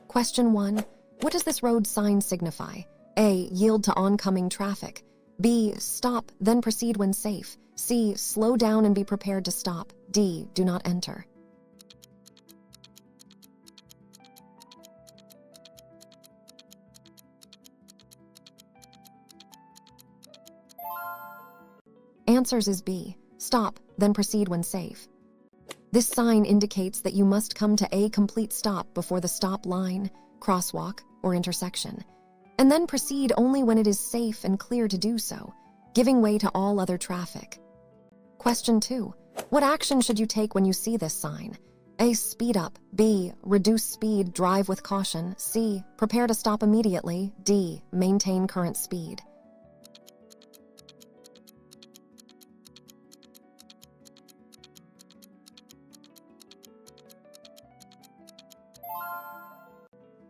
Question 1. What does this road sign signify? A. Yield to oncoming traffic. B. Stop, then proceed when safe. C. Slow down and be prepared to stop. D. Do not enter. Answers is B. Stop, then proceed when safe. This sign indicates that you must come to a complete stop before the stop line, crosswalk, or intersection, and then proceed only when it is safe and clear to do so, giving way to all other traffic. Question 2. What action should you take when you see this sign? A. Speed up. B. Reduce speed, drive with caution. C. Prepare to stop immediately. D. Maintain current speed.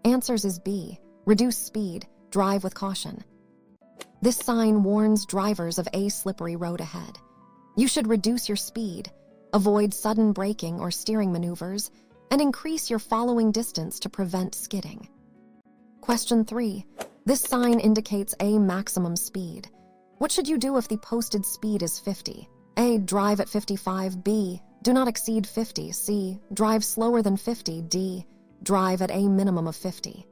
Answers is B. Reduce speed, drive with caution. This sign warns drivers of a slippery road ahead. You should reduce your speed, avoid sudden braking or steering maneuvers, and increase your following distance to prevent skidding. Question 3. This sign indicates a maximum speed. What should you do if the posted speed is 50? A. Drive at 55. B. Do not exceed 50. C. Drive slower than 50. D. Drive at a minimum of 50.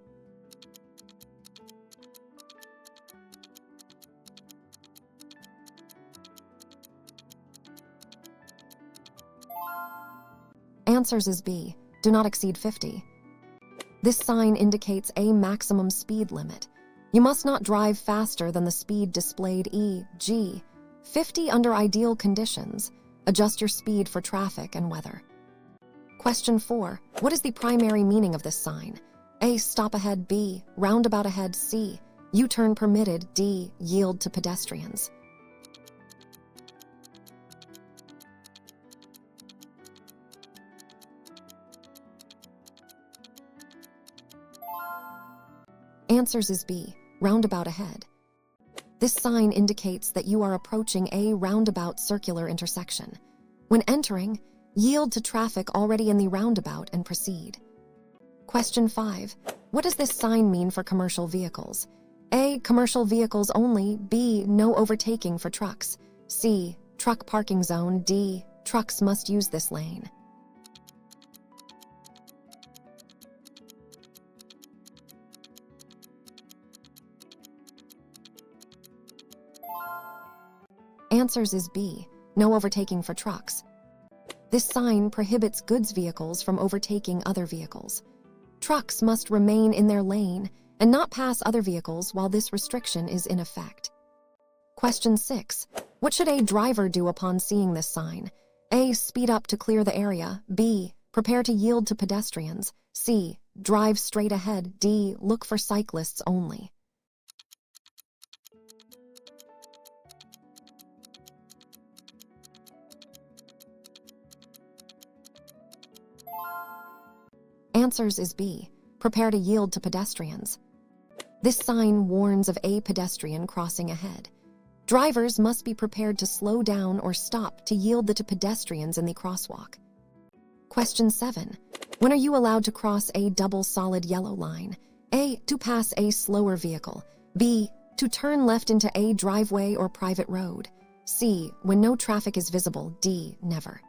Answers is B. Do not exceed 50. This sign indicates a maximum speed limit. You must not drive faster than the speed displayed, e.g., 50 under ideal conditions. Adjust your speed for traffic and weather. Question 4. What is the primary meaning of this sign? A. Stop ahead. B. Roundabout ahead. C. U-turn permitted. D. Yield to pedestrians. Answers is B. Roundabout ahead. This sign indicates that you are approaching a roundabout circular intersection. When entering, yield to traffic already in the roundabout and proceed. Question 5. What does this sign mean for commercial vehicles? A. Commercial vehicles only. B. No overtaking for trucks. C. Truck parking zone. D. Trucks must use this lane. Answers is B. No overtaking for trucks. This sign prohibits goods vehicles from overtaking other vehicles. Trucks must remain in their lane and not pass other vehicles while this restriction is in effect. Question 6. What should a driver do upon seeing this sign? A. Speed up to clear the area. B. Prepare to yield to pedestrians. C. Drive straight ahead. D. Look for cyclists only. Answers is B. Prepare to yield to pedestrians. This sign warns of a pedestrian crossing ahead. Drivers must be prepared to slow down or stop to yield to pedestrians in the crosswalk. Question 7. When are you allowed to cross a double solid yellow line? A. To pass a slower vehicle. B. To turn left into a driveway or private road. C. When no traffic is visible. D. Never.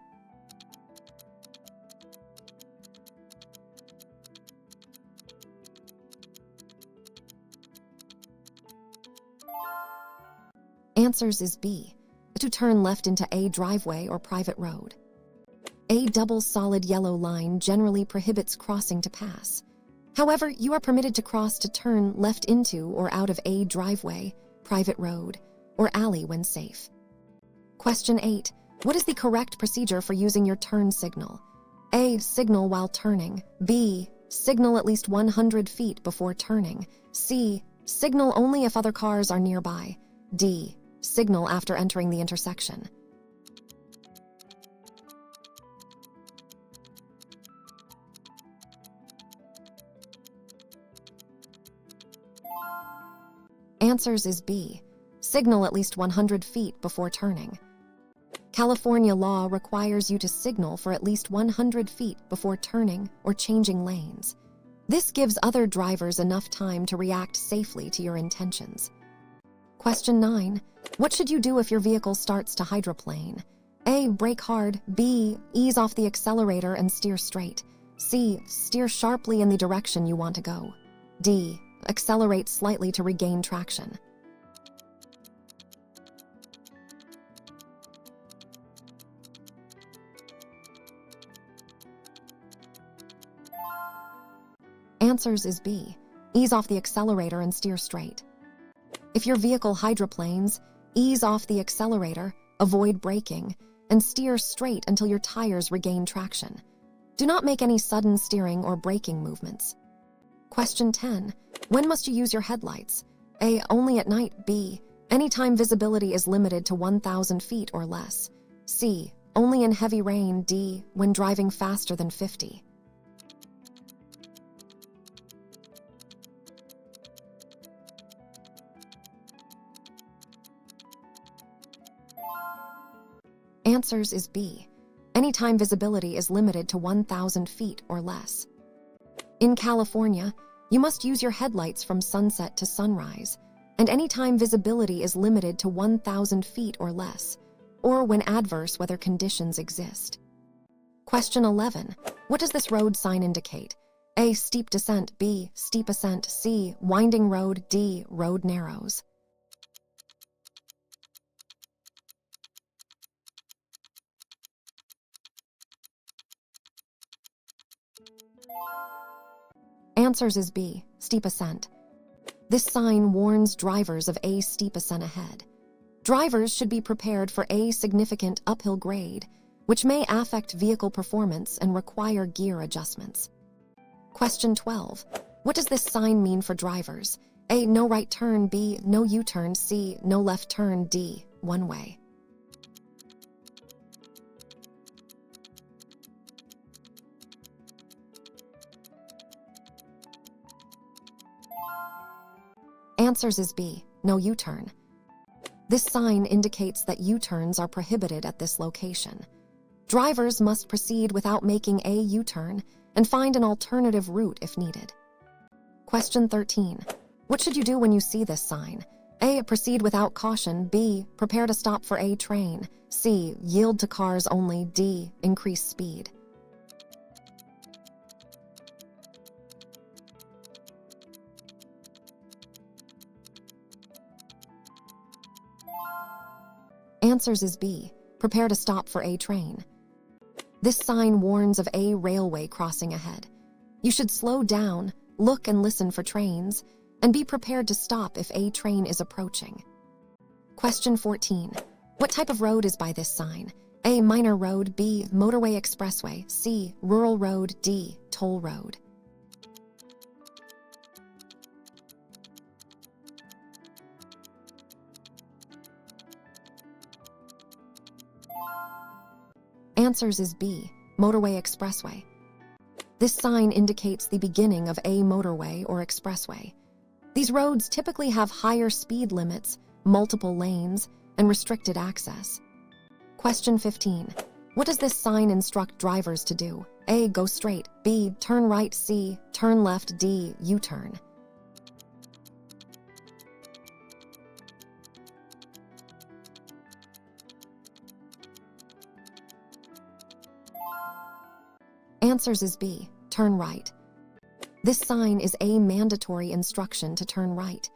Answers is B. To turn left into a driveway or private road. A double solid yellow line generally prohibits crossing to pass. However, you are permitted to cross to turn left into or out of a driveway, private road, or alley when safe. Question 8. What is the correct procedure for using your turn signal? A. Signal while turning. B. Signal at least 100 feet before turning. C. Signal only if other cars are nearby. D. Signal after entering the intersection. Answers is B. Signal at least 100 feet before turning. California law requires you to signal for at least 100 feet before turning or changing lanes. This gives other drivers enough time to react safely to your intentions. Question 9. What should you do if your vehicle starts to hydroplane? A. Brake hard. B. Ease off the accelerator and steer straight. C. Steer sharply in the direction you want to go. D. Accelerate slightly to regain traction. Answers is B. Ease off the accelerator and steer straight. If your vehicle hydroplanes, ease off the accelerator, avoid braking, and steer straight until your tires regain traction. Do not make any sudden steering or braking movements. Question 10. When must you use your headlights? A. Only at night. B. Anytime visibility is limited to 1,000 feet or less. C. Only in heavy rain. D. When driving faster than 50. Answers is B. Anytime visibility is limited to 1,000 feet or less. In California, you must use your headlights from sunset to sunrise, and anytime visibility is limited to 1,000 feet or less, or when adverse weather conditions exist. Question 11. What does this road sign indicate? A. Steep descent. B. Steep ascent. C. Winding road. D. Road narrows. Answers is B. Steep ascent. This sign warns drivers of a steep ascent ahead. Drivers should be prepared for a significant uphill grade, which may affect vehicle performance and require gear adjustments. Question 12. What does this sign mean for drivers? A. No right turn. B. No U-turn. C. No left turn. D. One way. Answers is B. No U-turn. This sign indicates that U-turns are prohibited at this location. Drivers must proceed without making a U-turn and find an alternative route if needed. Question 13. What should you do when you see this sign? A. Proceed without caution. B. Prepare to stop for a train. C. Yield to cars only. D. Increase speed. Answers is B. Prepare to stop for a train. This sign warns of a railway crossing ahead. You should slow down, look and listen for trains, and be prepared to stop if a train is approaching. Question 14. What type of road is by this sign? A. Minor road. B. Motorway expressway. C. Rural road. D. Toll road. Answers is B. Motorway expressway. This sign indicates the beginning of a motorway or expressway. These roads typically have higher speed limits, multiple lanes, and restricted access. Question 15. What does this sign instruct drivers to do? A. Go straight. B. Turn right. C. Turn left. D. U-turn. Answers is B. Turn right. This sign is a mandatory instruction to turn right.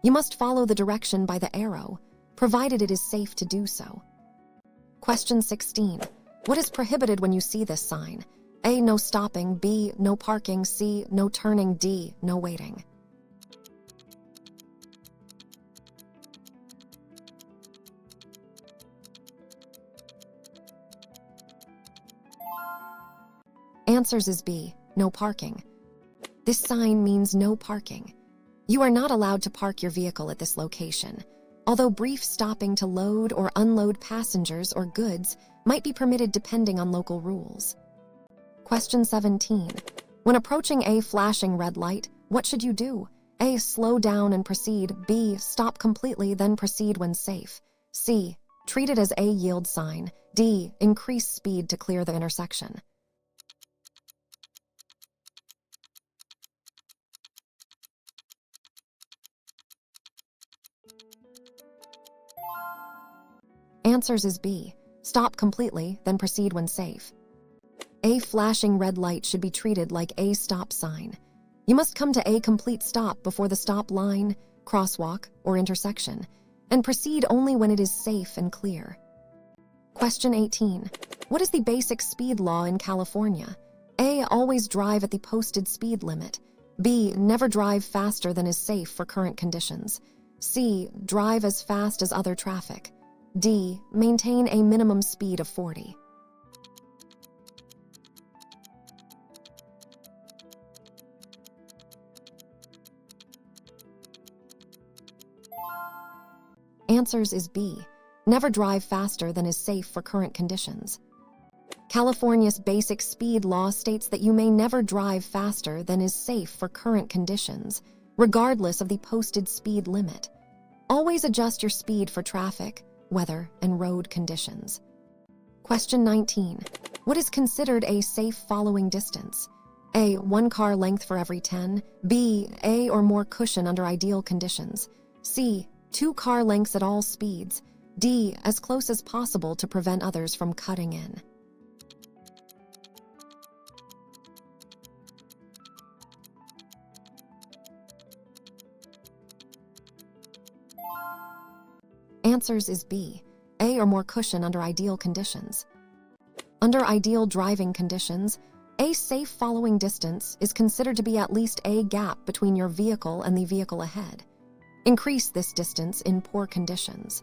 You must follow the direction by the arrow, provided it is safe to do so. Question 16. What is prohibited when you see this sign? A. No stopping. B. No parking. C. No turning. D. No waiting. Answers is B. No parking. This sign means no parking. You are not allowed to park your vehicle at this location, although brief stopping to load or unload passengers or goods might be permitted depending on local rules. Question 17. When approaching a flashing red light, what should you do? A. Slow down and proceed. B. Stop completely, then proceed when safe. C. Treat it as a yield sign. D. Increase speed to clear the intersection. Answers is B. Stop completely, then proceed when safe. A flashing red light should be treated like a stop sign. You must come to a complete stop before the stop line, crosswalk, or intersection, and proceed only when it is safe and clear. Question 18. What is the basic speed law in California? A. Always drive at the posted speed limit. B. Never drive faster than is safe for current conditions. C. Drive as fast as other traffic. D. Maintain a minimum speed of 40. Answers is B. Never drive faster than is safe for current conditions. California's basic speed law states that you may never drive faster than is safe for current conditions, regardless of the posted speed limit. Always adjust your speed for traffic, weather, and road conditions. Question 19. What is considered a safe following distance? A. 1 car length for every 10. B. A or more cushion under ideal conditions. C. 2 car lengths at all speeds. D. As close as possible to prevent others from cutting in. Answers is B. A or more cushion under ideal conditions. Under ideal driving conditions, a safe following distance is considered to be at least a gap between your vehicle and the vehicle ahead. Increase this distance in poor conditions.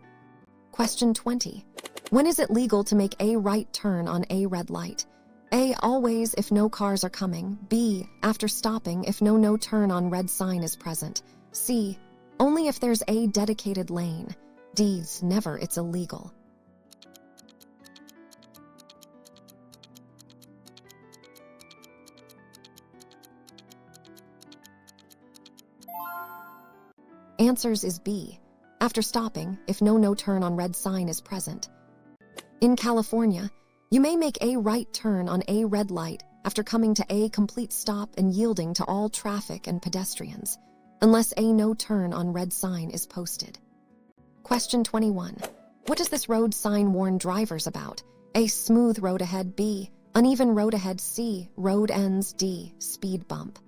Question 20. When is it legal to make a right turn on a red light? A. Always if no cars are coming. B. After stopping if no turn on red sign is present. C. Only if there's a dedicated lane. D. Never, it's illegal. Answers is B. After stopping, if no turn on red sign is present. In California, you may make a right turn on a red light after coming to a complete stop and yielding to all traffic and pedestrians, unless a no turn on red sign is posted. Question 21. What does this road sign warn drivers about? A. Smooth road ahead. B. Uneven road ahead. C. Road ends. D. Speed bump.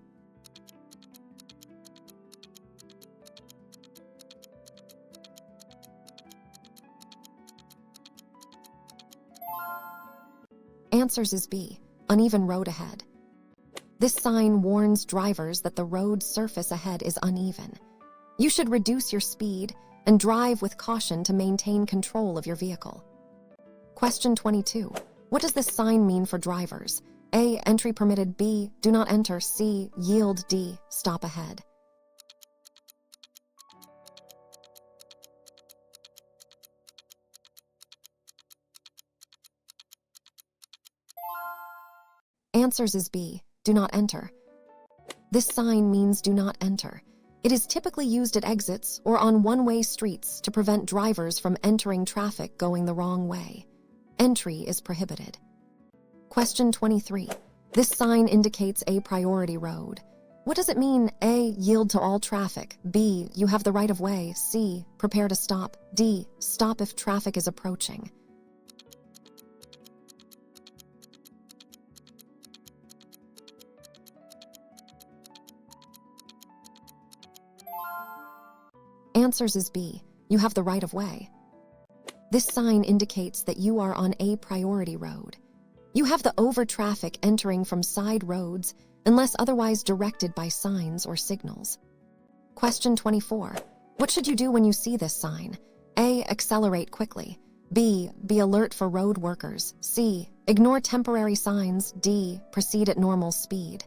Answers is B. Uneven road ahead. This sign warns drivers that the road surface ahead is uneven. You should reduce your speed and drive with caution to maintain control of your vehicle. Question 22. What does this sign mean for drivers? A. Entry permitted. B. Do not enter. C. Yield. D. Stop ahead. Answers is B. Do not enter. This sign means do not enter. It is typically used at exits or on one-way streets to prevent drivers from entering traffic going the wrong way. Entry is prohibited. Question 23. This sign indicates a priority road. What does it mean? A. Yield to all traffic. B. You have the right of way. C. Prepare to stop. D. Stop if traffic is approaching. Answers is B. You have the right of way. This sign indicates that you are on a priority road. You have the over traffic entering from side roads unless otherwise directed by signs or signals. Question 24. What should you do when you see this sign? A. Accelerate quickly. B. Be alert for road workers. C. Ignore temporary signs. D. Proceed at normal speed.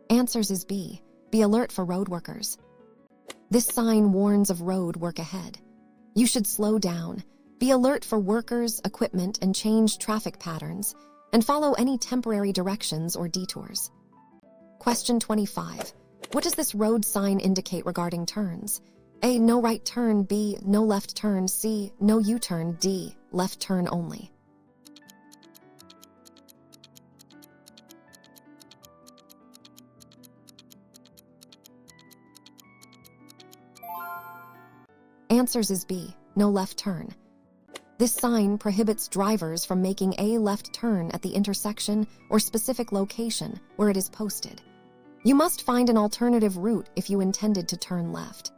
Answers is B. Be alert for road workers. This sign warns of road work ahead. You should slow down, be alert for workers, equipment, and change traffic patterns, and follow any temporary directions or detours. Question 25. What does this road sign indicate regarding turns? A. No right turn. B. No left turn. C. No U-turn. D. Left turn only. Answers is B, no left turn. This sign prohibits drivers from making a left turn at the intersection or specific location where it is posted. You must find an alternative route if you intended to turn left.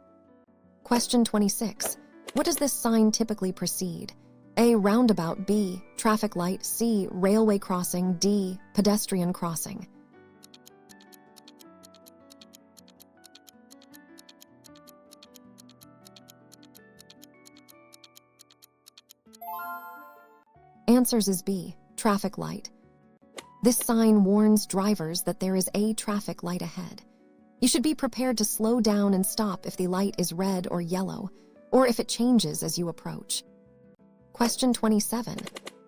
Question 26. What does this sign typically precede? A, roundabout, B, traffic light, C, railway crossing, D, pedestrian crossing. Answers is B, traffic light. This sign warns drivers that there is a traffic light ahead. You should be prepared to slow down and stop if the light is red or yellow, or if it changes as you approach. Question 27.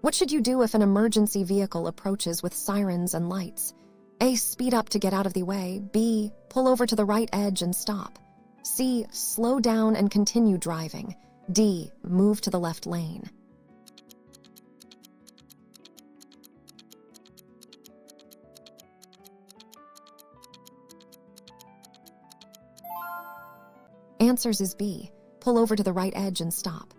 What should you do if an emergency vehicle approaches with sirens and lights? A, speed up to get out of the way. B, pull over to the right edge and stop. C, slow down and continue driving. D, move to the left lane. Answers is B, pull over to the right edge and stop.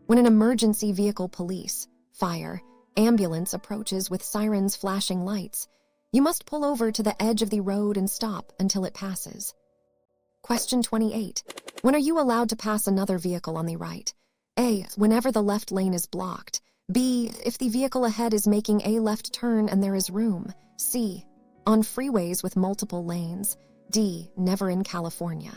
When an emergency vehicle, police, fire, ambulance approaches with sirens flashing lights, you must pull over to the edge of the road and stop until it passes. Question 28. When are you allowed to pass another vehicle on the right? A, whenever the left lane is blocked. B, if the vehicle ahead is making a left turn and there is room. C, on freeways with multiple lanes. D, never in California.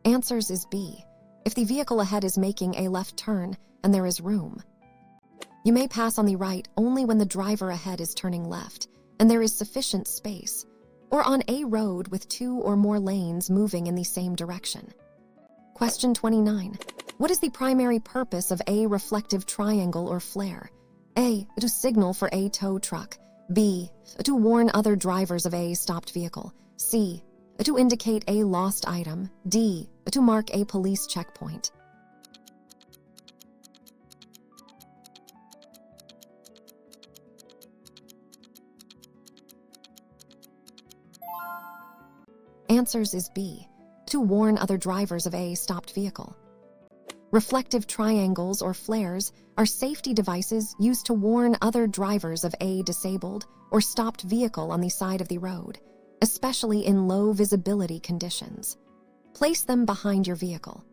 Answers is B, if the vehicle ahead is making a left turn and there is room. You may pass on the right only when the driver ahead is turning left and there is sufficient space, or on a road with 2 or more lanes moving in the same direction. Question 29. What is the primary purpose of a reflective triangle or flare? A, to signal for a tow truck. B, to warn other drivers of a stopped vehicle. C, to indicate a lost item. D, to mark a police checkpoint. Answers is B, to warn other drivers of a stopped vehicle. Reflective triangles or flares are safety devices used to warn other drivers of a disabled or stopped vehicle on the side of the road, especially in low visibility conditions. Place them behind your vehicle.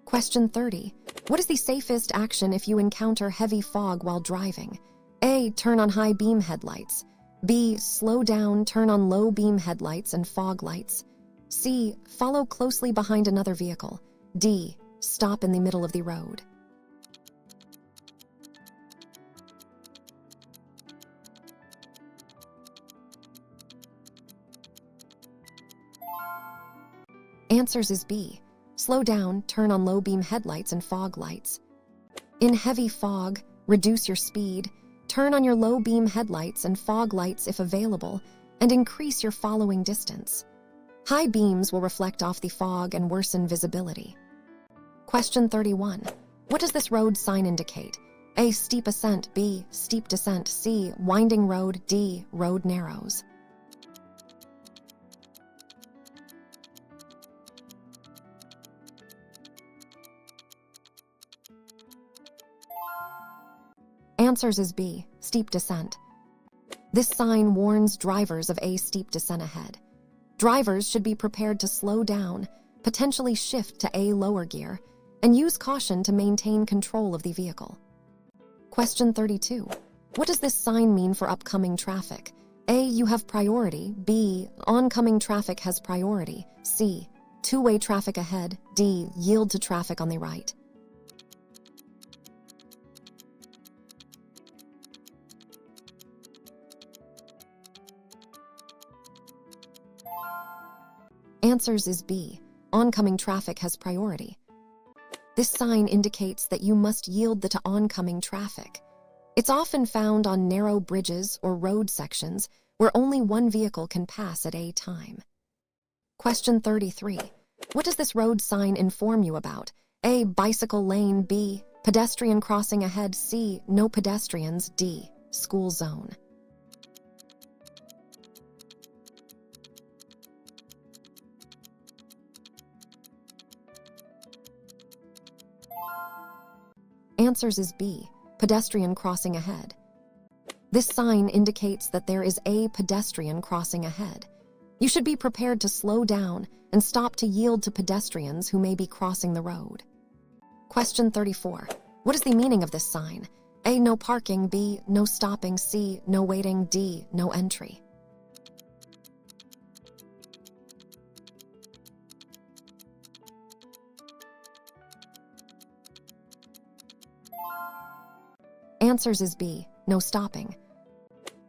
Question 30. What is the safest action if you encounter heavy fog while driving? A, turn on high beam headlights. B, slow down, turn on low beam headlights and fog lights. C, follow closely behind another vehicle. D, stop in the middle of the road. Answers is B, slow down, turn on low beam headlights and fog lights. In heavy fog, reduce your speed, turn on your low beam headlights and fog lights if available, and increase your following distance. High beams will reflect off the fog and worsen visibility. Question 31. What does this road sign indicate? A, steep ascent. B, steep descent. C, winding road. D, road narrows. Answers is B, steep descent. This sign warns drivers of a steep descent ahead. Drivers should be prepared to slow down, potentially shift to a lower gear, and use caution to maintain control of the vehicle. Question 32. What does this sign mean for upcoming traffic? A, you have priority. B, oncoming traffic has priority. C, two-way traffic ahead. D, yield to traffic on the right. Answers is B, oncoming traffic has priority. This sign indicates that you must yield to oncoming traffic. It's often found on narrow bridges or road sections where only one vehicle can pass at a time. Question 33. What does this road sign inform you about? A, bicycle lane. B, pedestrian crossing ahead. C, no pedestrians. D, school zone. Answers is B, pedestrian crossing ahead. This sign indicates that there is a pedestrian crossing ahead. You should be prepared to slow down and stop to yield to pedestrians who may be crossing the road. Question 34. What is the meaning of this sign? A, no parking. B, no stopping. C, no waiting. D, no entry. Answers is B, no stopping.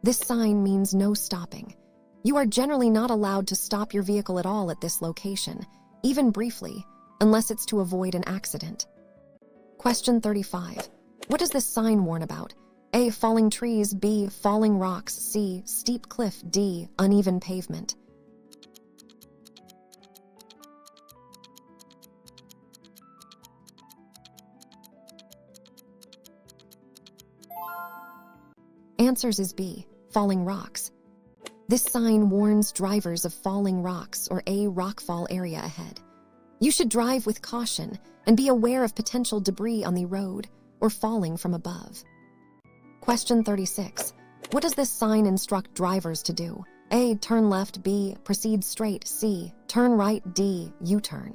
This sign means no stopping. You are generally not allowed to stop your vehicle at all at this location, even briefly, unless it's to avoid an accident. Question 35. What does this sign warn about? A, falling trees. B, falling rocks. C, steep cliff. D, uneven pavement. Answers is B, falling rocks. This sign warns drivers of falling rocks or a rockfall area ahead. You should drive with caution and be aware of potential debris on the road or falling from above. Question 36. What does this sign instruct drivers to do? A, turn left. B, proceed straight. C, turn right. D, U-turn.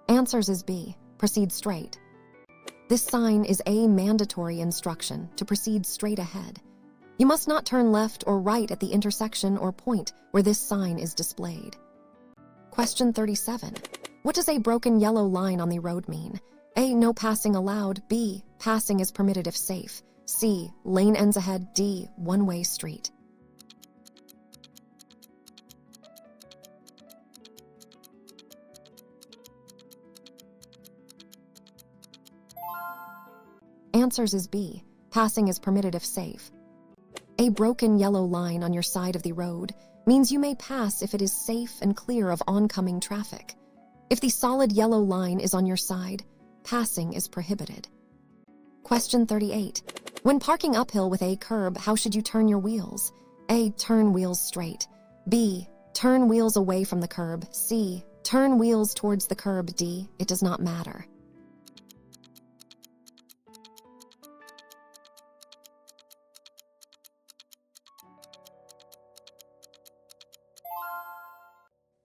Answers is B, proceed straight. This sign is a mandatory instruction to proceed straight ahead. You must not turn left or right at the intersection or point where this sign is displayed. Question 37. What does a broken yellow line on the road mean? A, no passing allowed. B, passing is permitted if safe. C, lane ends ahead. D, one-way street. Answers is B, passing is permitted if safe. A broken yellow line on your side of the road means you may pass if it is safe and clear of oncoming traffic. If the solid yellow line is on your side, passing is prohibited. Question 38. When parking uphill with a curb, how should you turn your wheels? A, turn wheels straight. B, turn wheels away from the curb. C, turn wheels towards the curb. D, it does not matter.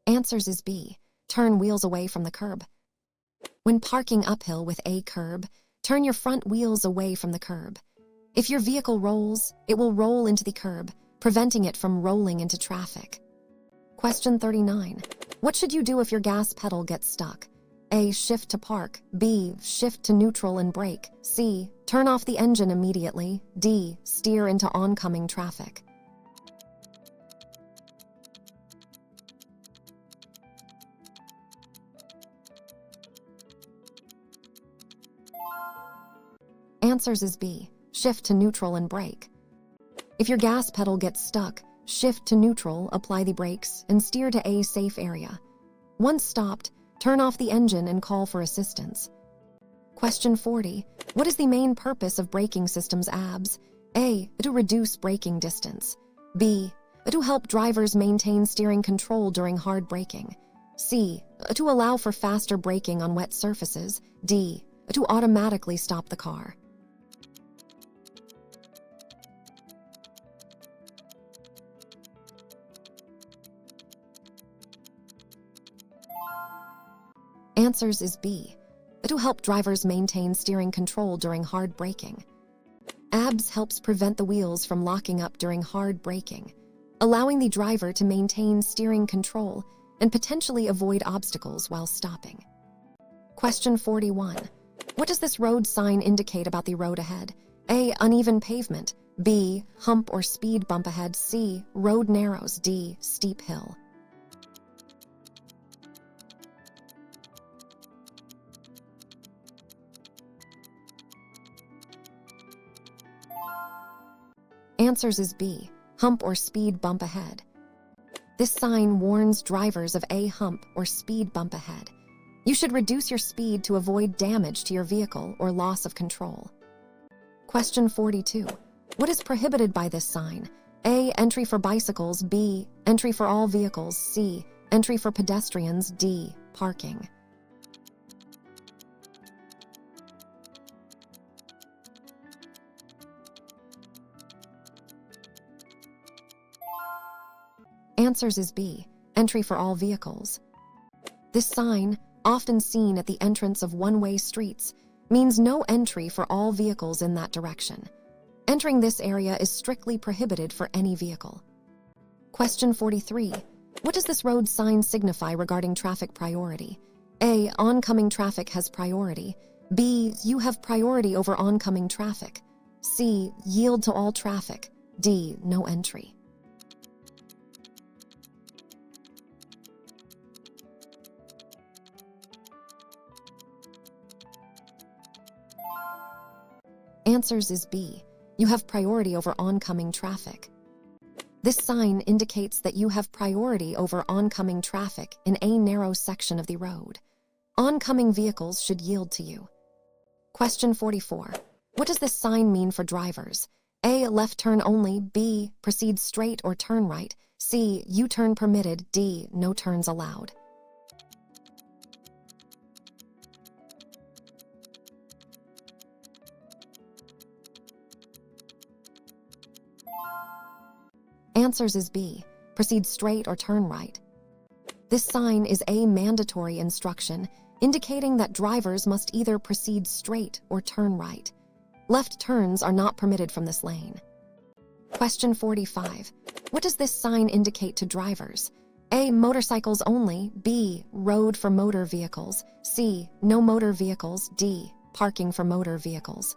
Answers is B, turn wheels away from the curb. When parking uphill with a curb, turn your front wheels away from the curb. If your vehicle rolls, it will roll into the curb, preventing it from rolling into traffic. Question 39. What should you do if your gas pedal gets stuck? A, shift to park. B, shift to neutral and brake. C, turn off the engine immediately. D, steer into oncoming traffic. Answers is B, shift to neutral and brake. If your gas pedal gets stuck, shift to neutral, apply the brakes, and steer to a safe area. Once stopped, turn off the engine and call for assistance. Question 40. What is the main purpose of braking systems ABS? A, to reduce braking distance. B, to help drivers maintain steering control during hard braking. C, to allow for faster braking on wet surfaces. D, to automatically stop the car. Answers is B, to help drivers maintain steering control during hard braking. ABS helps prevent the wheels from locking up during hard braking, allowing the driver to maintain steering control and potentially avoid obstacles while stopping. Question 41. What does this road sign indicate about the road ahead? A, uneven pavement. B, hump or speed bump ahead. C, road narrows. D, steep hill. Answers is B, hump or speed bump ahead. This sign warns drivers of a hump or speed bump ahead. You should reduce your speed to avoid damage to your vehicle or loss of control. Question 42. What is prohibited by this sign? A. Entry for bicycles. B. Entry for all vehicles. C. Entry for pedestrians. D. Parking. Answers is B. Entry for all vehicles. This sign, often seen at the entrance of one-way streets, means no entry for all vehicles in that direction. Entering this area is strictly prohibited for any vehicle. Question 43. What does this road sign signify regarding traffic priority? A. Oncoming traffic has priority. B. You have priority over oncoming traffic. C. Yield to all traffic. D. No entry. Answers is B. You have priority over oncoming traffic. This sign indicates that you have priority over oncoming traffic in a narrow section of the road. Oncoming vehicles should yield to you. Question 44. What does this sign mean for drivers? A. Left turn only. B. Proceed straight or turn right. C. U-turn permitted. D. No turns allowed. Answers is B. Proceed straight or turn right. This sign is a mandatory instruction indicating that drivers must either proceed straight or turn right. Left turns are not permitted from this lane. Question 45. What does this sign indicate to drivers? A. Motorcycles only. B. Road for motor vehicles. C. No motor vehicles. D. Parking for motor vehicles.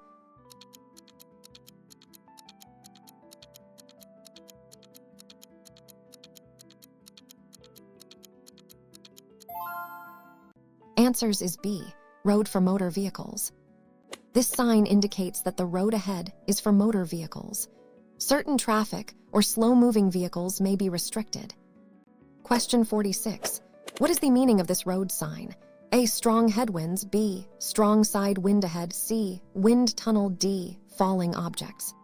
Answers is B. Road for motor vehicles. This sign indicates that the road ahead is for motor vehicles. Certain traffic or slow-moving vehicles may be restricted. Question 46. What is the meaning of this road sign? A. Strong headwinds. B. Strong side wind ahead. C. Wind tunnel. D. Falling objects.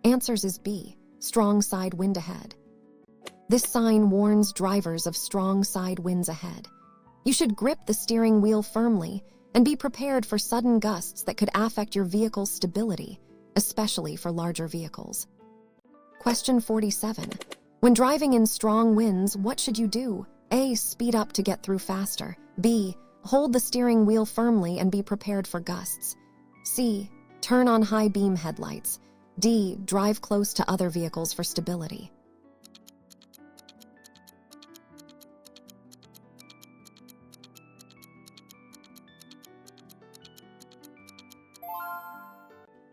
Answers is B. Strong side wind ahead. This sign warns drivers of strong side winds ahead. You should grip the steering wheel firmly and be prepared for sudden gusts that could affect your vehicle's stability, especially for larger vehicles. Question 47. When driving in strong winds, what should you do? A. Speed up to get through faster. B. Hold the steering wheel firmly and be prepared for gusts. C. Turn on high beam headlights. D. Drive close to other vehicles for stability.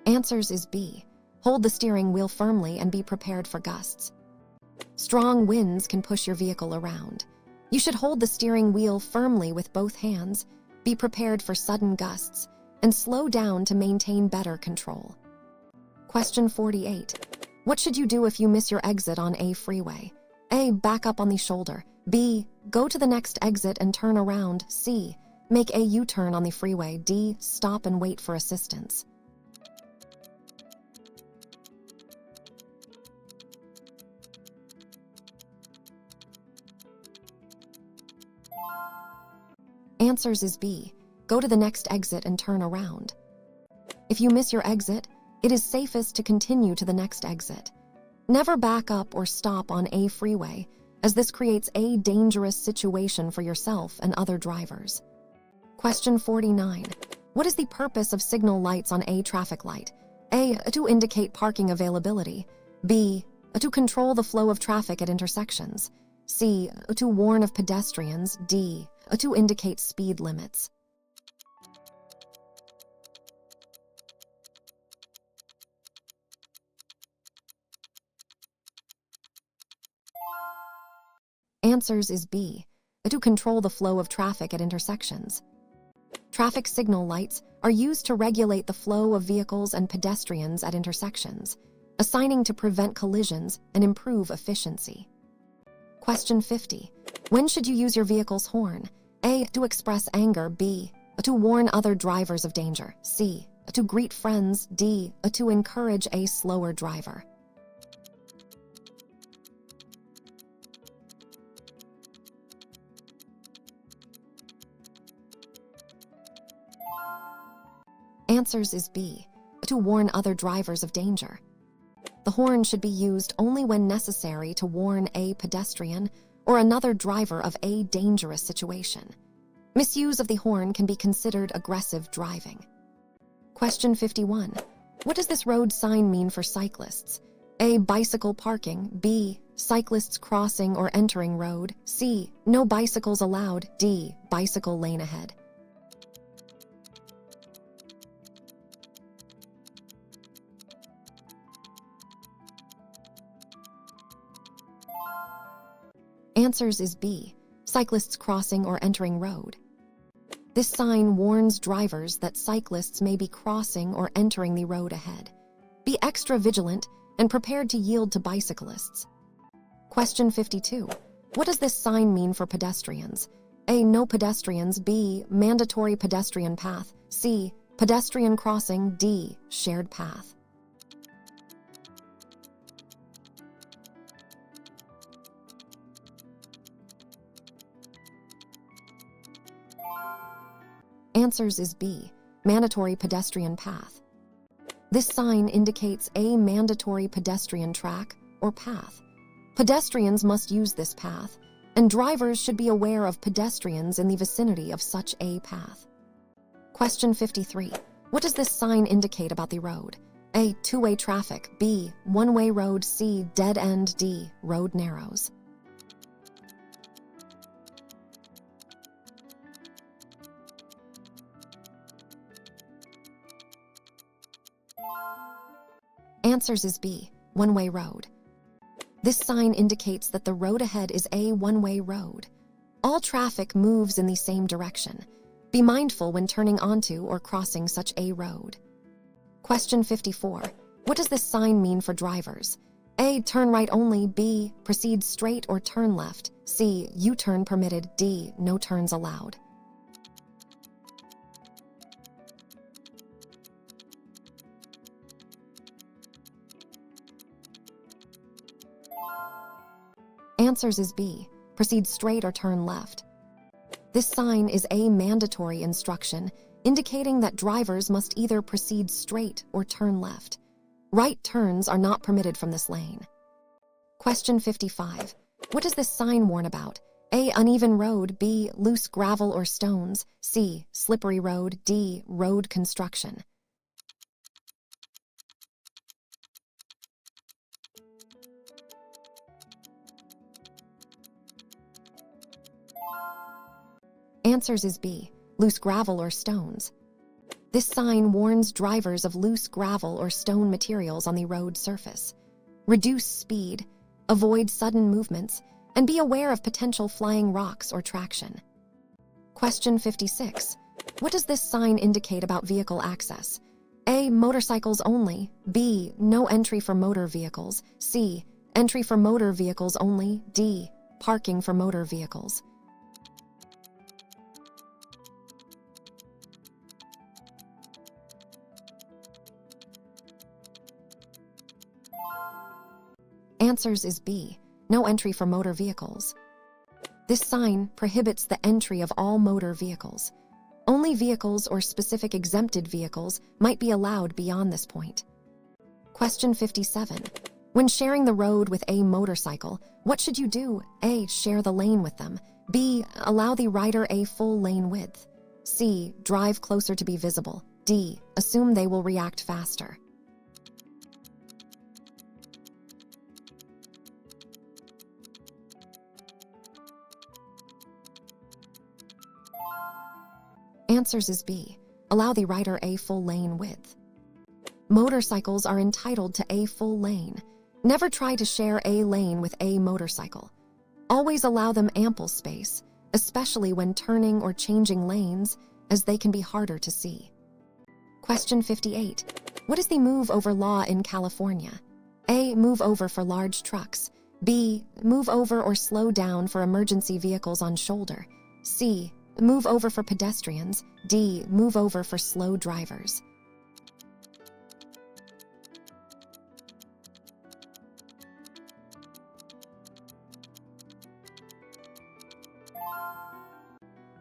Answers is B. Hold the steering wheel firmly and be prepared for gusts. Strong winds can push your vehicle around. You should hold the steering wheel firmly with both hands, be prepared for sudden gusts, and slow down to maintain better control. Question 48. What should you do if you miss your exit on a freeway? A. Back up on the shoulder. B. Go to the next exit and turn around. C. Make a U-turn on the freeway. D. Stop and wait for assistance. Answers is B. Go to the next exit and turn around. If you miss your exit, it is safest to continue to the next exit. Never back up or stop on a freeway, as this creates a dangerous situation for yourself and other drivers. Question 49. What is the purpose of signal lights on a traffic light? A. To indicate parking availability. B. To control the flow of traffic at intersections. C. To warn of pedestrians. D. To indicate speed limits. Answers is B. to control the flow of traffic at intersections. Traffic signal lights are used to regulate the flow of vehicles and pedestrians at intersections, assigning to prevent collisions and improve efficiency. Question 50. When should you use your vehicle's horn? A. To express anger. B. To warn other drivers of danger. C. To greet friends. D. To encourage a slower driver. Answers is B. To warn other drivers of danger. The horn should be used only when necessary to warn a pedestrian or another driver of a dangerous situation. Misuse of the horn can be considered aggressive driving. Question 51. What does this road sign mean for cyclists? A. Bicycle parking. B. Cyclists crossing or entering road. C. No bicycles allowed. D. Bicycle lane ahead. Answers is B. Cyclists crossing or entering road. This sign warns drivers that cyclists may be crossing or entering the road ahead. Be extra vigilant and prepared to yield to bicyclists. Question 52. What does this sign mean for pedestrians? A. No pedestrians. B. Mandatory pedestrian path. C. Pedestrian crossing. D. Shared path. Answers is B. Mandatory pedestrian path. This sign indicates a mandatory pedestrian track or path. Pedestrians must use this path, and drivers should be aware of pedestrians in the vicinity of such a path. Question 53. What does this sign indicate about the road? A. Two-way traffic. B. One-way road. C. Dead end. D. Road narrows. Answers is B. One-way road. This sign indicates that the road ahead is a one-way road. All traffic moves in the same direction. Be mindful when turning onto or crossing such a road. Question 54. What does this sign mean for drivers? A. Turn right only. B. Proceed straight or turn left. C. U-turn permitted. D. No turns allowed. Answers is B. Proceed straight or turn left. This sign is a mandatory instruction indicating that drivers must either proceed straight or turn left. Right turns are not permitted from this lane. Question 55. What does this sign warn about? A. Uneven road. B. Loose gravel or stones. C. Slippery road. D. Road construction. Answers is B. Loose gravel or stones. This sign warns drivers of loose gravel or stone materials on the road surface. Reduce speed, avoid sudden movements, and be aware of potential flying rocks or traction. Question 56. What does this sign indicate about vehicle access? A. Motorcycles only. B. No entry for motor vehicles. C. Entry for motor vehicles only. D. Parking for motor vehicles. Answers is B. No entry for motor vehicles. This sign prohibits the entry of all motor vehicles. Only vehicles or specific exempted vehicles might be allowed beyond this point. Question 57. When sharing the road with a motorcycle, what should you do? A. Share the lane with them. B. Allow the rider a full lane width. C. Drive closer to be visible. D. Assume they will react faster. Answers is B. Allow the rider a full lane width. Motorcycles are entitled to a full lane. Never try to share a lane with a motorcycle. Always allow them ample space, especially when turning or changing lanes, as they can be harder to see. Question 58. What is the move over law in California? A. Move over for large trucks. B. Move over or slow down for emergency vehicles on shoulder. C. Move over for pedestrians. D. Move over for slow drivers.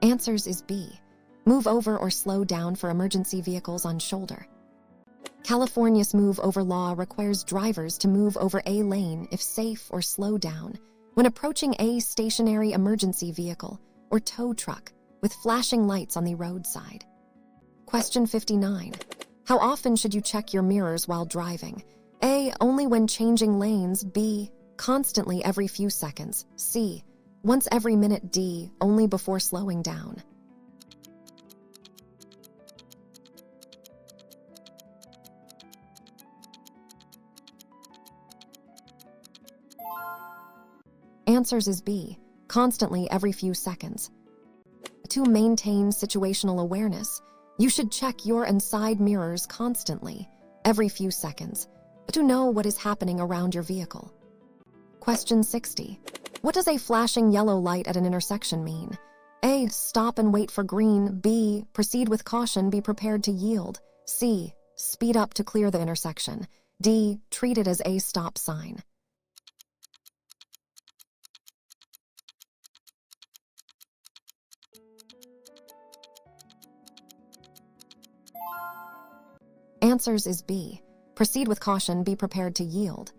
Answers is B. Move over or slow down for emergency vehicles on shoulder. California's move over law requires drivers to move over a lane if safe or slow down when approaching a stationary emergency vehicle or tow truck with flashing lights on the roadside. Question 59. How often should you check your mirrors while driving? A. Only when changing lanes. B. Constantly every few seconds. C. Once every minute. D. Only before slowing down. Answers is B. Constantly every few seconds. To maintain situational awareness, you should check your and side mirrors constantly, every few seconds, to know what is happening around your vehicle. Question 60. What does a flashing yellow light at an intersection mean? A. Stop and wait for green. B. Proceed with caution, be prepared to yield. C. Speed up to clear the intersection. D. Treat it as a stop sign. Answers is B. Proceed with caution, be prepared to yield.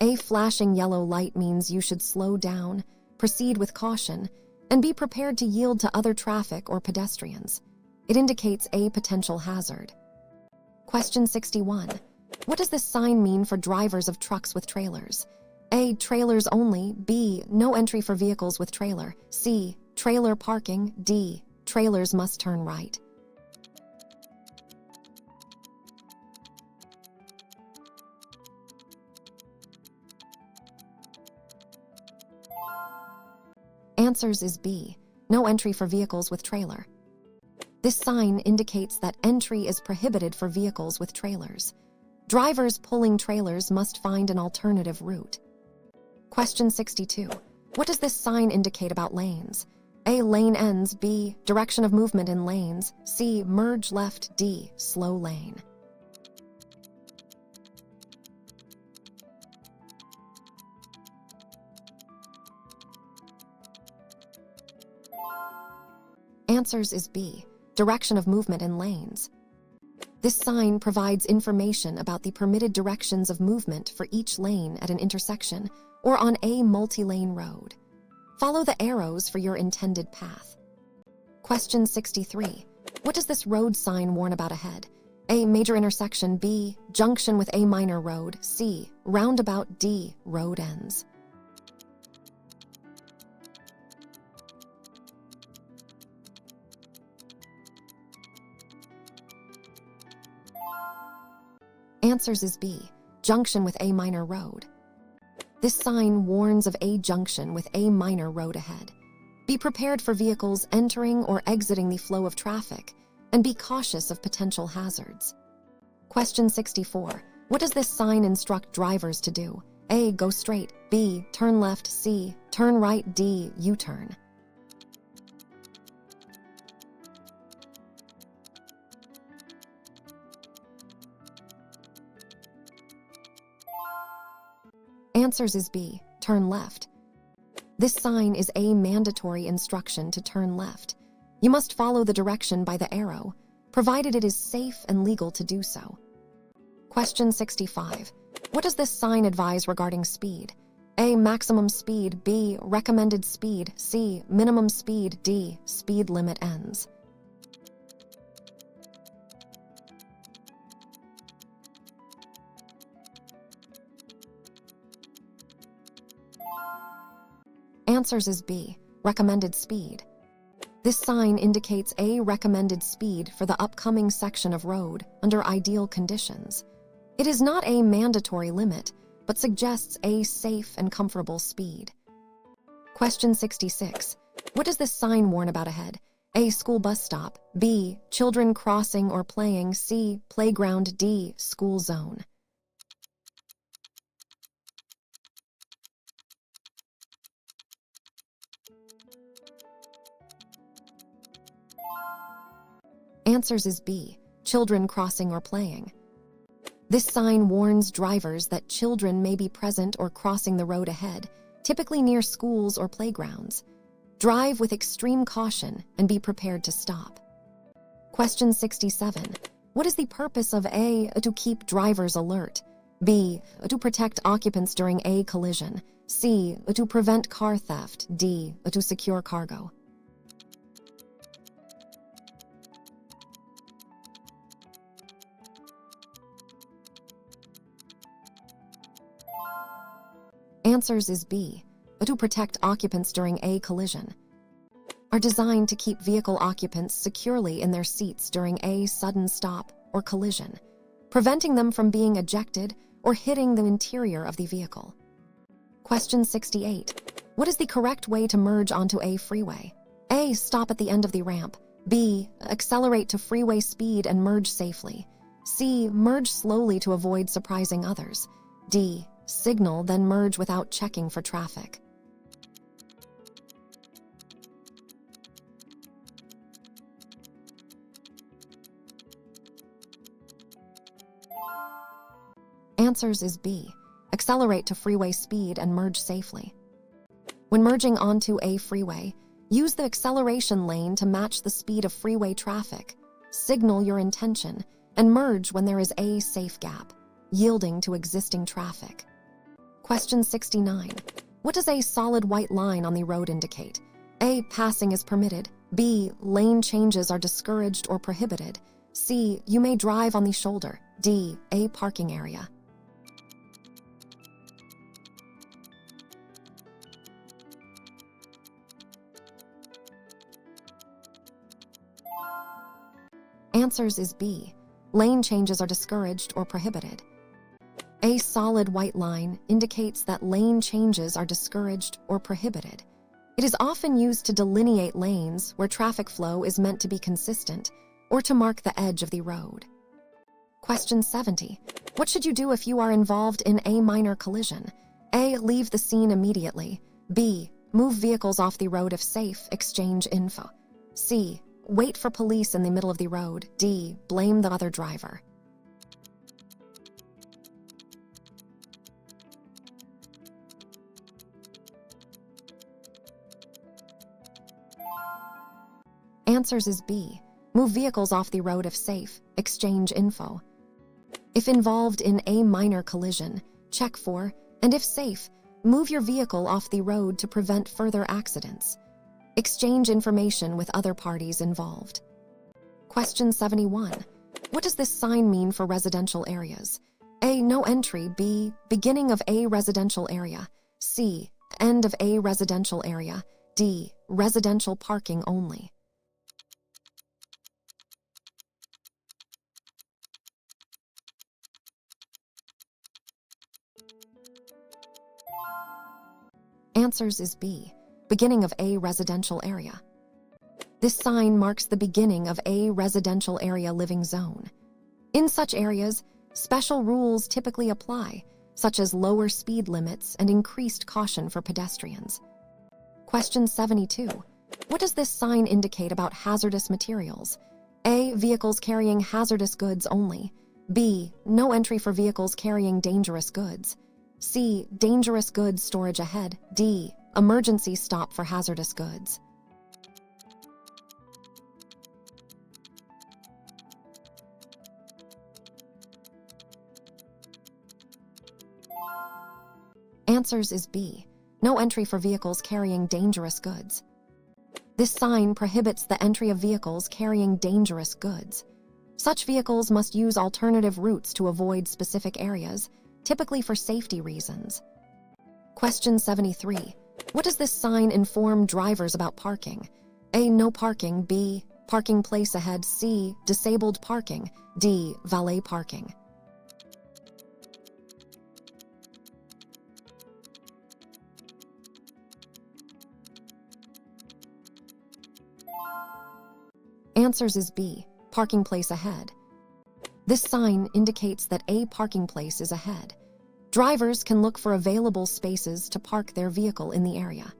A flashing yellow light means you should slow down, proceed with caution, and be prepared to yield to other traffic or pedestrians. It indicates a potential hazard. Question 61. What does this sign mean for drivers of trucks with trailers? A. Trailers only. B. No entry for vehicles with trailer. C. Trailer parking. D. Trailers must turn right. Answers is B. No entry for vehicles with trailer. This sign indicates that entry is prohibited for vehicles with trailers. Drivers pulling trailers must find an alternative route. Question 62. What does this sign indicate about lanes? A. Lane ends. B. Direction of movement in lanes. C. Merge left. D. Slow lane. Answers is B. Direction of movement in lanes. This sign provides information about the permitted directions of movement for each lane at an intersection or on a multi-lane road. Follow the arrows for your intended path. Question 63. What does this road sign warn about ahead? A. Major intersection. B. Junction with a minor road. C. Roundabout. D. Road ends. Answers is B. Junction with a minor road. This sign warns of a junction with a minor road ahead. Be prepared for vehicles entering or exiting the flow of traffic, and be cautious of potential hazards. Question 64. What does this sign instruct drivers to do? A. Go straight. B. Turn left. C. Turn right. D. U-turn. Answers is B. Turn left. This sign is a mandatory instruction to turn left. You must follow the direction by the arrow, provided it is safe and legal to do so. Question 65. What does this sign advise regarding speed? A. Maximum speed. B. Recommended speed. C. Minimum speed. D. Speed limit ends. Answers is B. Recommended speed. This sign indicates a recommended speed for the upcoming section of road under ideal conditions. It is not a mandatory limit, but suggests a safe and comfortable speed. Question 66. What does this sign warn about ahead? A. School bus stop. B. Children crossing or playing. C. Playground. D. School zone. Answers is B. Children crossing or playing. This sign warns drivers that children may be present or crossing the road ahead, typically near schools or playgrounds. Drive with extreme caution and be prepared to stop. Question 67. What is the purpose of A. To keep drivers alert? B. To protect occupants during a collision. C. To prevent car theft. D. To secure cargo. Answers is B. To protect occupants during a collision. Are designed to keep vehicle occupants securely in their seats during a sudden stop or collision, preventing them from being ejected or hitting the interior of the vehicle. Question 68. What is the correct way to merge onto a freeway? A. Stop at the end of the ramp. B. Accelerate to freeway speed and merge safely. C. Merge slowly to avoid surprising others. D. Signal, then merge without checking for traffic. Answers is B. Accelerate to freeway speed and merge safely. When merging onto a freeway, use the acceleration lane to match the speed of freeway traffic. Signal your intention and merge when there is a safe gap, yielding to existing traffic. Question 69. What does a solid white line on the road indicate? A. Passing is permitted. B. Lane changes are discouraged or prohibited. C. You may drive on the shoulder. D. A parking area. Answers is B. Lane changes are discouraged or prohibited. A solid white line indicates that lane changes are discouraged or prohibited. It is often used to delineate lanes where traffic flow is meant to be consistent or to mark the edge of the road. Question 70. What should you do if you are involved in a minor collision? A. Leave the scene immediately. B. Move vehicles off the road if safe, exchange info. C. Wait for police in the middle of the road. D. Blame the other driver. Answers is B. Move vehicles off the road if safe, exchange info. If involved in a minor collision, check for, and if safe, move your vehicle off the road to prevent further accidents. Exchange information with other parties involved. Question 71. What does this sign mean for residential areas? A. No entry. B. Beginning of a residential area. C. End of a residential area. D. Residential parking only. Answers is B. Beginning of a residential area. This sign marks the beginning of a residential area living zone. In such areas, special rules typically apply, such as lower speed limits and increased caution for pedestrians. Question 72. What does this sign indicate about hazardous materials? A. Vehicles carrying hazardous goods only. B. No entry for vehicles carrying dangerous goods. C. Dangerous goods storage ahead. D. Emergency stop for hazardous goods. Answers is B. No entry for vehicles carrying dangerous goods. This sign prohibits the entry of vehicles carrying dangerous goods. Such vehicles must use alternative routes to avoid specific areas, typically for safety reasons. Question 73. What does this sign inform drivers about parking? A. No parking. B. Parking place ahead. C. Disabled parking. D. Valet parking. Answers is B, parking place ahead. This sign indicates that a parking place is ahead. Drivers can look for available spaces to park their vehicle in the area.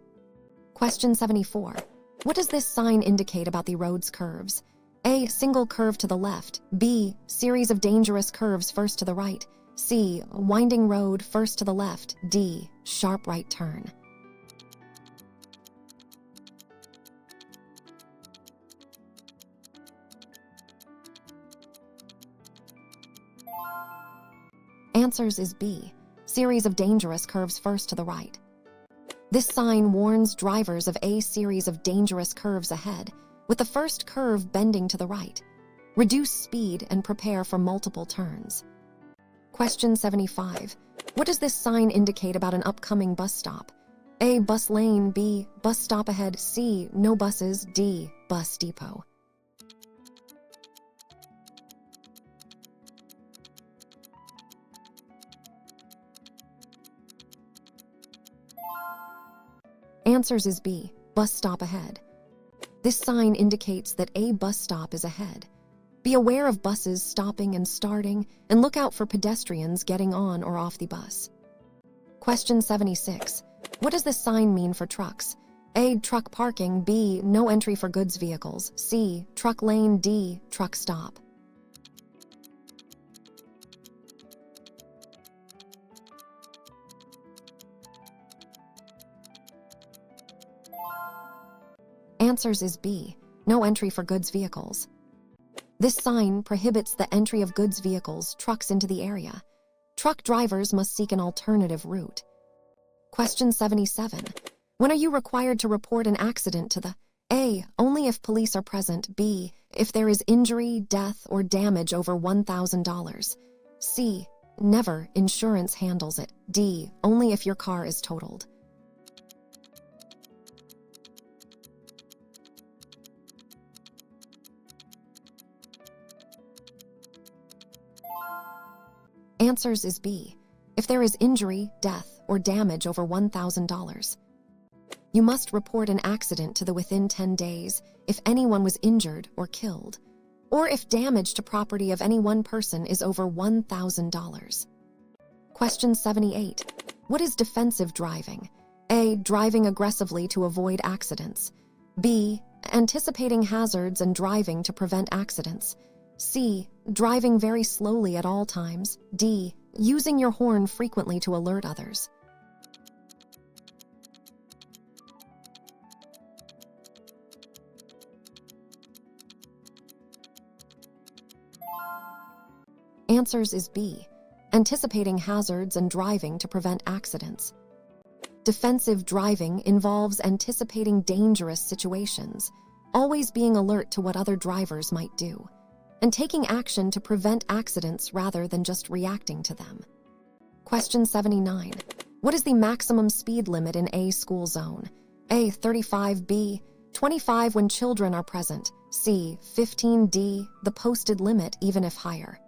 Question 74. What does this sign indicate about the road's curves? A, single curve to the left. B, series of dangerous curves first to the right. C, winding road first to the left. D, sharp right turn. Answers is B, series of dangerous curves first to the right. This sign warns drivers of a series of dangerous curves ahead, with the first curve bending to the right. Reduce speed and prepare for multiple turns. Question 75. What does this sign indicate about an upcoming bus stop? A, bus lane. B, bus stop ahead. C, no buses. D, bus depot. Answers is B, bus stop ahead. This sign indicates that a bus stop is ahead. Be aware of buses stopping and starting, and look out for pedestrians getting on or off the bus. Question 76. What does this sign mean for trucks? A, truck parking. B, no entry for goods vehicles. C, truck lane. D, truck stop. Answers is B, no entry for goods vehicles. This sign prohibits the entry of goods vehicles, trucks into the area. Truck drivers must seek an alternative route. Question 77. When are you required to report an accident to the A, only if police are present. B, if there is injury, death, or damage over $1,000. C, never, insurance handles it. D, only if your car is totaled. Answers is B, if there is injury, death, or damage over $1,000. You must report an accident to the within 10 days if anyone was injured or killed, or if damage to property of any one person is over $1,000. Question 78. What is defensive driving? A, driving aggressively to avoid accidents. B, anticipating hazards and driving to prevent accidents. C, driving very slowly at all times. D, using your horn frequently to alert others. Answers is B, anticipating hazards and driving to prevent accidents. Defensive driving involves anticipating dangerous situations, always being alert to what other drivers might do, and taking action to prevent accidents rather than just reacting to them. Question 79. What is the maximum speed limit in a school zone? A, 35. B, 25 when children are present. C, 15. D, the posted limit even if higher.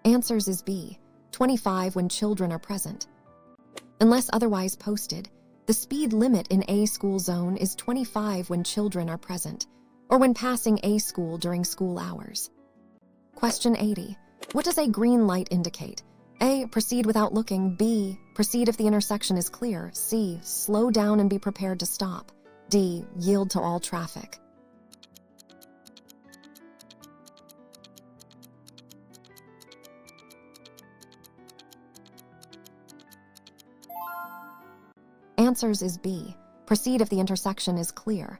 Answers is B, 25 when children are present. Unless otherwise posted, the speed limit in a school zone is 25 when children are present, or when passing a school during school hours. Question 80. What does a green light indicate? A, proceed without looking. B, proceed if the intersection is clear. C, slow down and be prepared to stop. D, yield to all traffic. Answers is B, proceed if the intersection is clear.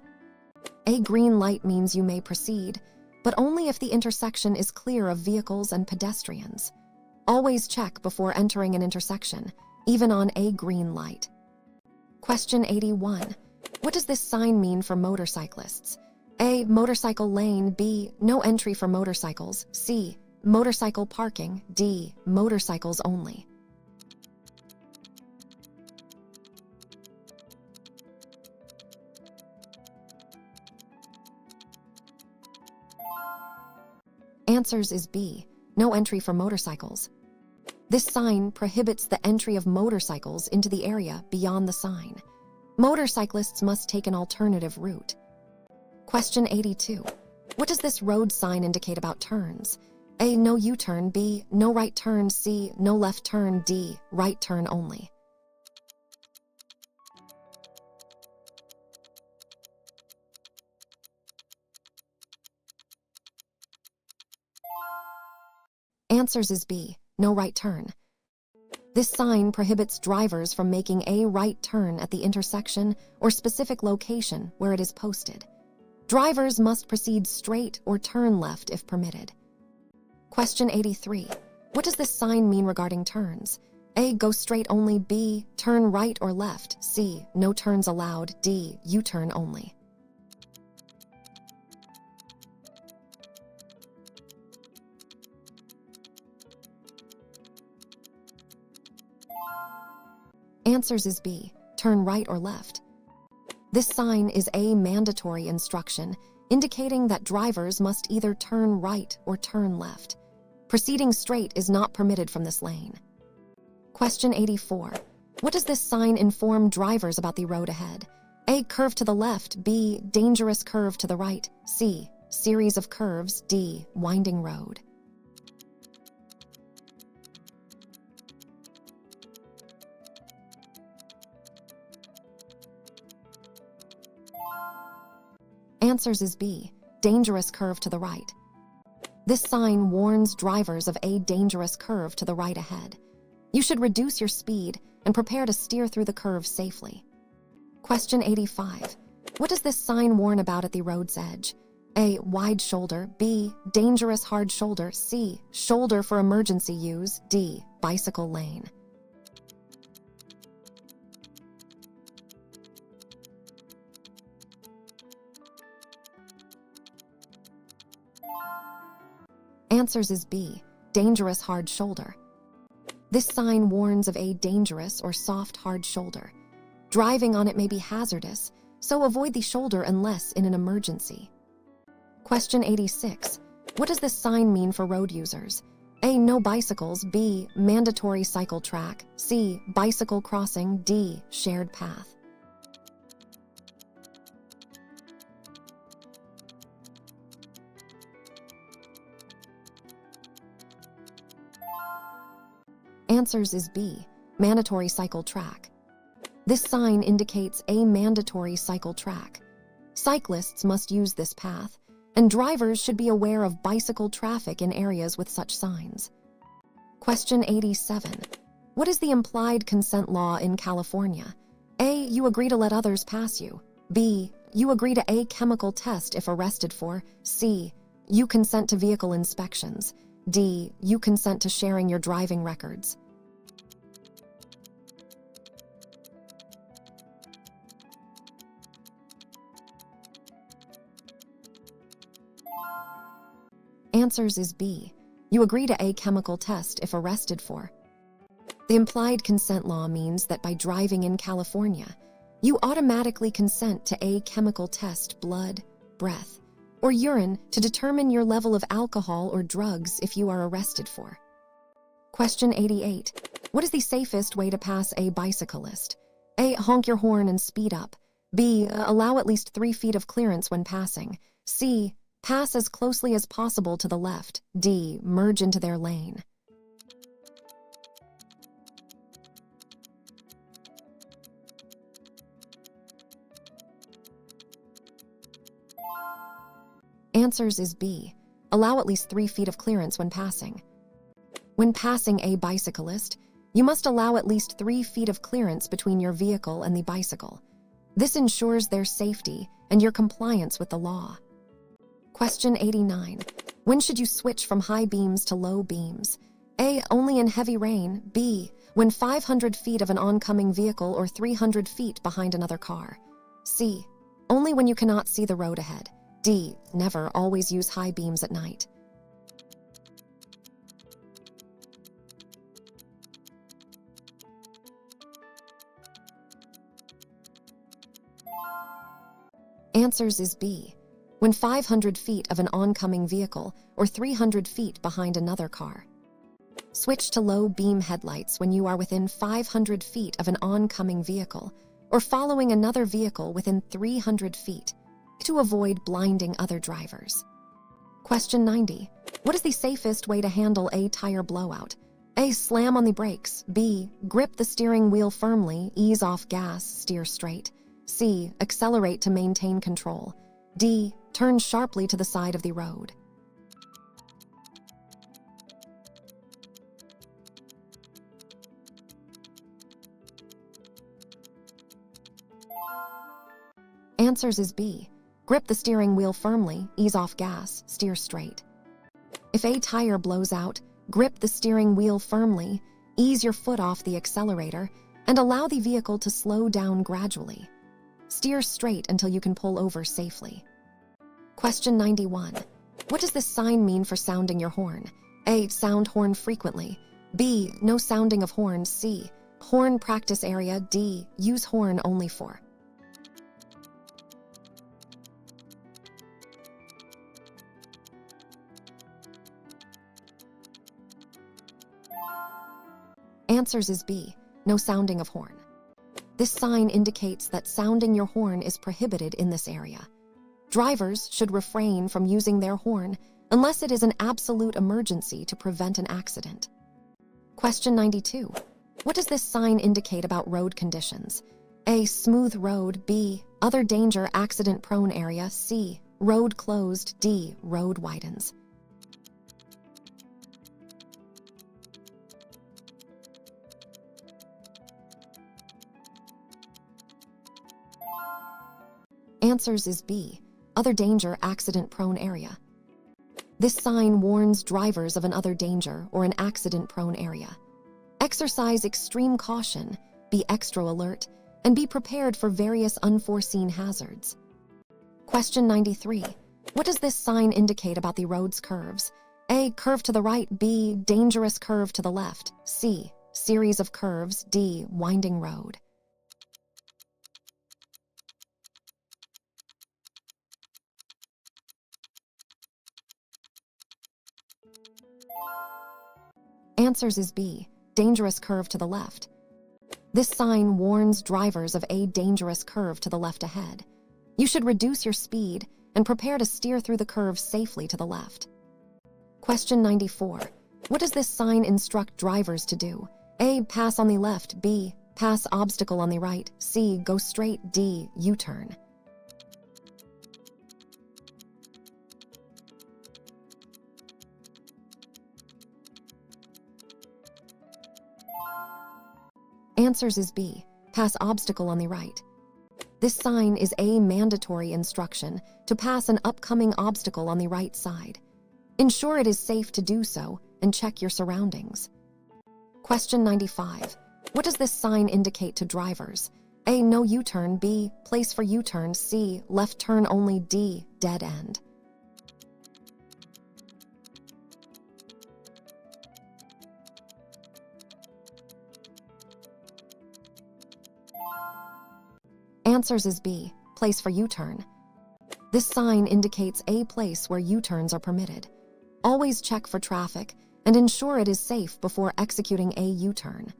A green light means you may proceed, but only if the intersection is clear of vehicles and pedestrians. Always check before entering an intersection, even on a green light. Question 81. What does this sign mean for motorcyclists? A, motorcycle lane. B, no entry for motorcycles. C, motorcycle parking. D, motorcycles only. Answers is B, no entry for motorcycles. This sign prohibits the entry of motorcycles into the area beyond the sign. Motorcyclists must take an alternative route. Question 82. What does this road sign indicate about turns? A. No U-turn. B. No right turn. C. No left turn. D. Right turn only. Answers is B. No right turn. This sign prohibits drivers from making a right turn at the intersection or specific location where it is posted. Drivers must proceed straight or turn left if permitted. Question 83. What does this sign mean regarding turns? A. Go straight only. B. Turn right or left. C. No turns allowed. D. U-turn only. Answers is B. Turn right or left. This sign is a mandatory instruction indicating that drivers must either turn right or turn left. Proceeding straight is not permitted from this lane. Question 84. What does this sign inform drivers about the road ahead? A. Curve to the left. B. Dangerous curve to the right. C. Series of curves. D. Winding road. Answers is B. Dangerous curve to the right. This sign warns drivers of a dangerous curve to the right ahead. You should reduce your speed and prepare to steer through the curve safely. Question 85. What does this sign warn about at the road's edge? A. Wide shoulder. B. Dangerous hard shoulder. C. Shoulder for emergency use. D. Bicycle lane. Answers is B. Dangerous hard shoulder. This sign warns of a dangerous or soft hard shoulder. Driving on it may be hazardous, so avoid the shoulder unless in an emergency. Question 86. What does this sign mean for road users? A. No bicycles. B. Mandatory cycle track. C. Bicycle crossing. D. Shared path. Answers is B. Mandatory cycle track. This sign indicates a mandatory cycle track. Cyclists must use this path, and drivers should be aware of bicycle traffic in areas with such signs. Question 87. What is the implied consent law in California? A. You agree to let others pass you. B. You agree to a chemical test if arrested for. C. You consent to vehicle inspections. D. You consent to sharing your driving records. Answers is B. You agree to a chemical test if arrested for. The implied consent law means that by driving in California, you automatically consent to a chemical test, blood, breath, or urine to determine your level of alcohol or drugs if you are arrested for. Question 88. What is the safest way to pass a bicyclist? A. Honk your horn and speed up. B. Allow at least 3 feet of clearance when passing. C. Pass as closely as possible to the left. D. Merge into their lane. Answers is B. Allow at least 3 feet of clearance when passing. When passing a bicyclist, you must allow at least 3 feet of clearance between your vehicle and the bicycle. This ensures their safety and your compliance with the law. Question 89. When should you switch from high beams to low beams? A. Only in heavy rain. B. When 500 feet of an oncoming vehicle or 300 feet behind another car. C. Only when you cannot see the road ahead. D. Never always use high beams at night. Answers is B. When 500 feet of an oncoming vehicle or 300 feet behind another car. switch to low beam headlights when you are within 500 feet of an oncoming vehicle or following another vehicle within 300 feet to avoid blinding other drivers. Question 90. What is the safest way to handle a tire blowout? A. Slam on the brakes. B. Grip the steering wheel firmly, ease off gas, steer straight. C. Accelerate to maintain control. D. Turn sharply to the side of the road. Answers is B. Grip the steering wheel firmly, ease off gas, steer straight. If a tire blows out, grip the steering wheel firmly, ease your foot off the accelerator, and allow the vehicle to slow down gradually. Steer straight until you can pull over safely. Question 91. What does this sign mean for sounding your horn? A. Sound horn frequently. B. No sounding of horn. C. Horn practice area. D. Use horn only for. Answers is B. No sounding of horn. This sign indicates that sounding your horn is prohibited in this area. Drivers should refrain from using their horn unless it is an absolute emergency to prevent an accident. Question 92. What does this sign indicate about road conditions? A. Smooth road. B. Other danger, accident-prone area. C. Road closed. D. Road widens. Answers is B. Other danger, accident-prone area. This sign warns drivers of an other danger or an accident-prone area. Exercise extreme caution, be extra alert, and be prepared for various unforeseen hazards. Question 93. What does this sign indicate about the road's curves? A. Curve to the right. B. Dangerous curve to the left. C. Series of curves. D. Winding road. Answers is B. Dangerous curve to the left. This sign warns drivers of a dangerous curve to the left ahead. You should reduce your speed and prepare to steer through the curve safely to the left. Question 94. What does this sign instruct drivers to do? A. Pass on the left. B. Pass obstacle on the right. C. Go straight. D. U-turn. Answers is B. Pass obstacle on the right. This sign is a mandatory instruction to pass an upcoming obstacle on the right side. Ensure it is safe to do so and check your surroundings. Question 95. What does this sign indicate to drivers? A. No U-turn. B. Place for U-turn. C. Left turn only. D. Dead end. Answers is B. Place for U-turn. This sign indicates a place where U-turns are permitted. Always check for traffic and ensure it is safe before executing a U-turn.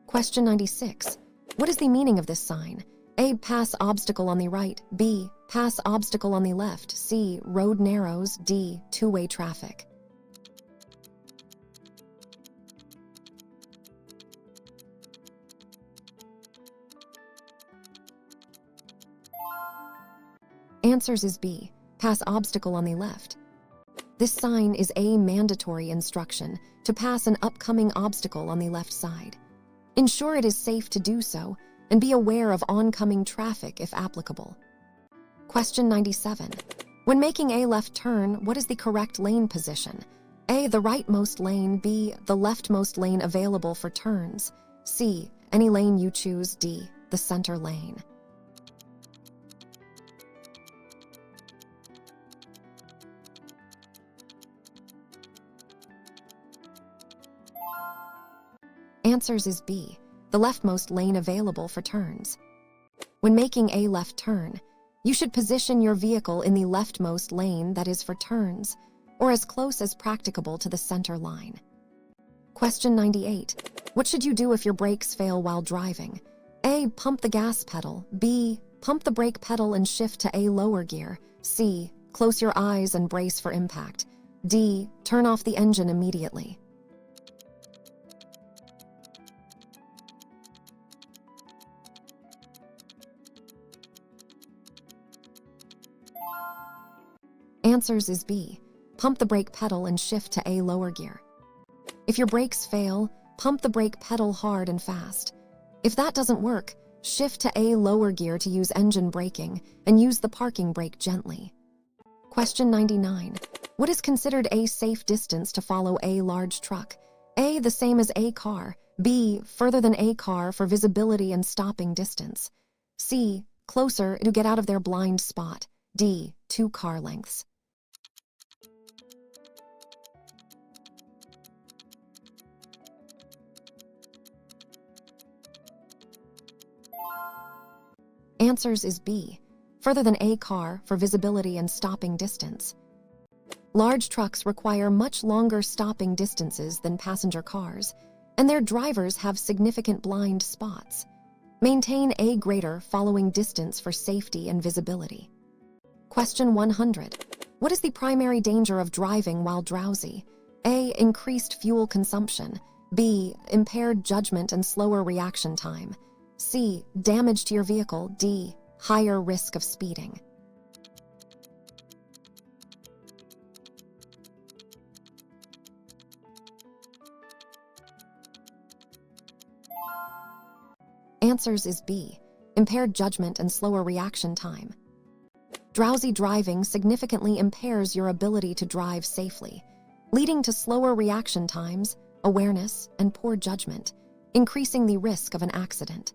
Question 96. What is the meaning of this sign? A. Pass obstacle on the right. B. Pass obstacle on the left. C. Road narrows. D. Two-way traffic. Answers is B. Pass obstacle on the left. This sign is a mandatory instruction to pass an upcoming obstacle on the left side. Ensure it is safe to do so and be aware of oncoming traffic if applicable. Question 97. When making a left turn, what is the correct lane position? A. The rightmost lane. B. The leftmost lane available for turns. C. Any lane you choose. D. The center lane. Answers is B. The leftmost lane available for turns. When making a left turn, you should position your vehicle in the leftmost lane that is for turns, or as close as practicable to the center line. Question 98. What should you do if your brakes fail while driving? A. Pump the gas pedal. B. Pump the brake pedal and shift to A, lower gear. C. Close your eyes and brace for impact. D. Turn off the engine immediately. Answers is B. Pump the brake pedal and shift to A, lower gear. If your brakes fail, pump the brake pedal hard and fast. If that doesn't work, shift to A, lower gear to use engine braking and use the parking brake gently. Question 99. What is considered a safe distance to follow a large truck? A. The same as a car. B. Further than a car for visibility and stopping distance. C. Closer to get out of their blind spot. D. 2 car lengths. Answers is B. Further than a car for visibility and stopping distance. Large trucks require much longer stopping distances than passenger cars, and their drivers have significant blind spots. Maintain a greater following distance for safety and visibility. Question 100. What is the primary danger of driving while drowsy? A. Increased fuel consumption. B. Impaired judgment and slower reaction time. C. Damage to your vehicle. D. Higher risk of speeding. Answers is B. Impaired judgment and slower reaction time. Drowsy driving significantly impairs your ability to drive safely, leading to slower reaction times, awareness, and poor judgment, increasing the risk of an accident.